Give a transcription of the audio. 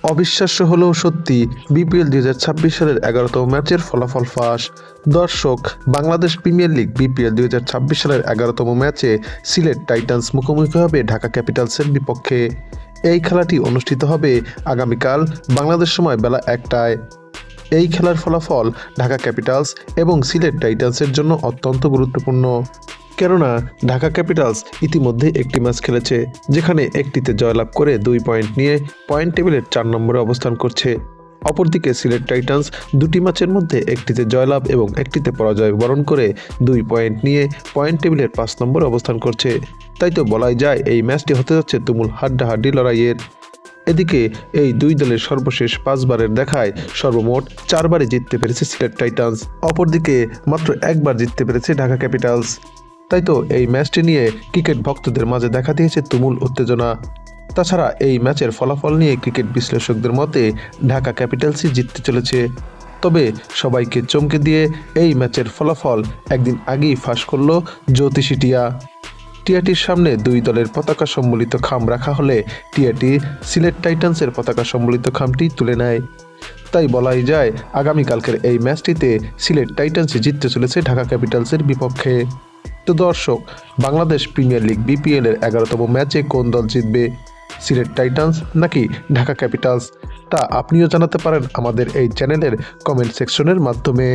অবিশ্বাস্য হলেও সত্যি, বিপিএল 2026 সালের 11তম ম্যাচের ফলাফল ফাঁস। দর্শক, বাংলাদেশ প্রিমিয়ার লিগ বিপিএল 2026 সালের 11তম ম্যাচে সিলেট টাইটান্স মুখোমুখি হবে ঢাকা ক্যাপিটালসের বিপক্ষে। এই খেলাটি অনুষ্ঠিত হবে আগামীকাল বাংলাদেশ সময় বেলা 1টায়। এই খেলার ফলাফল ঢাকা ক্যাপিটালস এবং সিলেট টাইটান্সের জন্য অত্যন্ত গুরুত্বপূর্ণ, কেননা ঢাকা ক্যাপিটালস ইতিমধ্যে একটি ম্যাচ খেলেছে, যেখানে একটিতে জয়লাভ করে 2 পয়েন্ট নিয়ে পয়েন্ট টেবিলের 4 নম্বরে অবস্থান করছে। অপরদিকে সিলেট টাইটান্স দুটি ম্যাচের মধ্যে একটিতে জয়লাভ এবং একটিতে পরাজয় বরণ করে 2 পয়েন্ট নিয়ে পয়েন্ট টেবিলের 5 নম্বরে অবস্থান করছে। তাই তো বলাই যায় এই ম্যাচটি হতে যাচ্ছে তুমুল হাড্ডাহাড্ডি লড়াইয়ের। এদিকে এই দুই দলের সর্বশেষ 5 বারের দেখায় সর্বমোট 4 বারে জিততে পেরেছে সিলেট টাইটান্স, অপরদিকে মাত্র 1 বার জিততে পেরেছে ঢাকা ক্যাপিটালস। তাই তো এই ম্যাচটি নিয়ে ক্রিকেট ভক্তদের মাঝে দেখা দিয়েছে তুমুল উত্তেজনা। তাছাড়া এই ম্যাচের ফলাফল নিয়ে ক্রিকেট বিশ্লেষকদের মতে ঢাকা ক্যাপিটালসই জিততে চলেছে। তবে সবাইকে চমকে দিয়ে এই ম্যাচের ফলাফল একদিন আগেই ফাঁস করল জ্যোতিষী টিয়া। টিয়াটির সামনে দুই দলের পতাকা সম্বলিত খাম রাখা হলে টিয়াটি সিলেট টাইটান্সের পতাকা সম্বলিত খামটি তুলে নেয়। তাই বলাই যায় আগামীকালকের এই ম্যাচটিতে সিলেট টাইটান্সই জিততে চলেছে ঢাকা ক্যাপিটালসের বিপক্ষে। তো দর্শক, বাংলাদেশ প্রিমিয়ার লিগ বিপিএল এর 11তম ম্যাচে কোন দল জিতবে, সিলেট টাইটান্স নাকি ঢাকা ক্যাপিটালস, তা আপনিও জানাতে পারেন আমাদের এই চ্যানেলের কমেন্ট সেকশনের মাধ্যমে।